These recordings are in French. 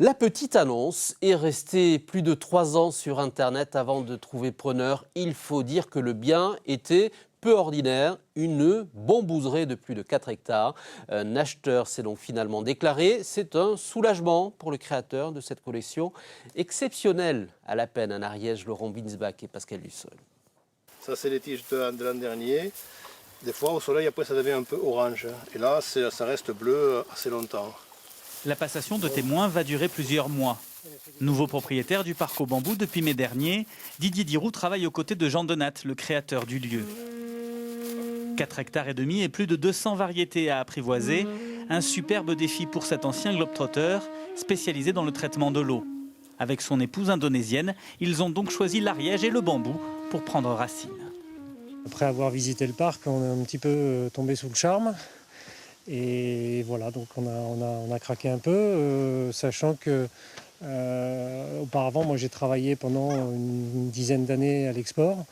La petite annonce est restée plus de 3 ans sur Internet avant de trouver preneur. Il faut dire que le bien était peu ordinaire, une bambouserie de plus de 4 hectares. Un acheteur s'est donc finalement déclaré. C'est un soulagement pour le créateur de cette collection exceptionnelle à la peine. En Ariège, Laurent Binsbach et Pascal Lussol. Ça, c'est les tiges de l'an dernier. Des fois, au soleil, après, ça devient un peu orange. Et là, ça reste bleu assez longtemps. La passation de témoins va durer plusieurs mois. Nouveau propriétaire du parc au bambou depuis mai dernier, Didier Diroux travaille aux côtés de Jean Donat, le créateur du lieu. 4 hectares et demi et plus de 200 variétés à apprivoiser. Un superbe défi pour cet ancien globe-trotter spécialisé dans le traitement de l'eau. Avec son épouse indonésienne, ils ont donc choisi l'Ariège et le bambou pour prendre racine. Après avoir visité le parc, on est un petit peu tombé sous le charme. Et voilà, donc on a craqué un peu, sachant que auparavant, moi j'ai travaillé pendant une dizaine d'années à l'export.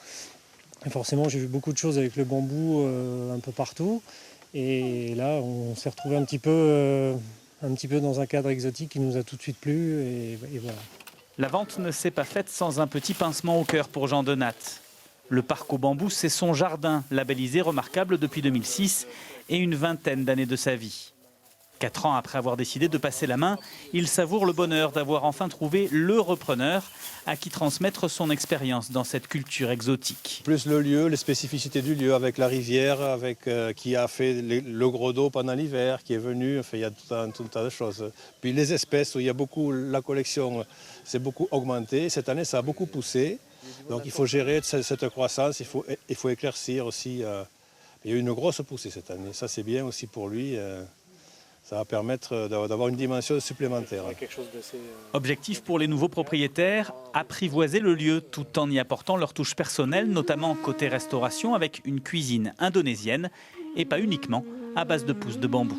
Et forcément, j'ai vu beaucoup de choses avec le bambou un peu partout. Et là, on s'est retrouvé un petit peu dans un cadre exotique qui nous a tout de suite plu. Et voilà. La vente ne s'est pas faite sans un petit pincement au cœur pour Jean Donat. Le parc au bambou, c'est son jardin, labellisé remarquable depuis 2006 et une vingtaine d'années de sa vie. 4 ans après avoir décidé de passer la main, il savoure le bonheur d'avoir enfin trouvé le repreneur à qui transmettre son expérience dans cette culture exotique. Plus le lieu, les spécificités du lieu avec la rivière, qui a fait le gros dos pendant l'hiver, qui est venu, enfin, il y a tout un tas de choses. Puis les espèces, où il y a beaucoup, la collection s'est beaucoup augmentée. Cette année, ça a beaucoup poussé. Donc il faut gérer cette croissance, il faut éclaircir aussi. Il y a eu une grosse poussée cette année, ça c'est bien aussi pour lui. Ça va permettre d'avoir une dimension supplémentaire. Objectif pour les nouveaux propriétaires, apprivoiser le lieu tout en y apportant leur touche personnelle, notamment côté restauration avec une cuisine indonésienne et pas uniquement à base de pousses de bambou.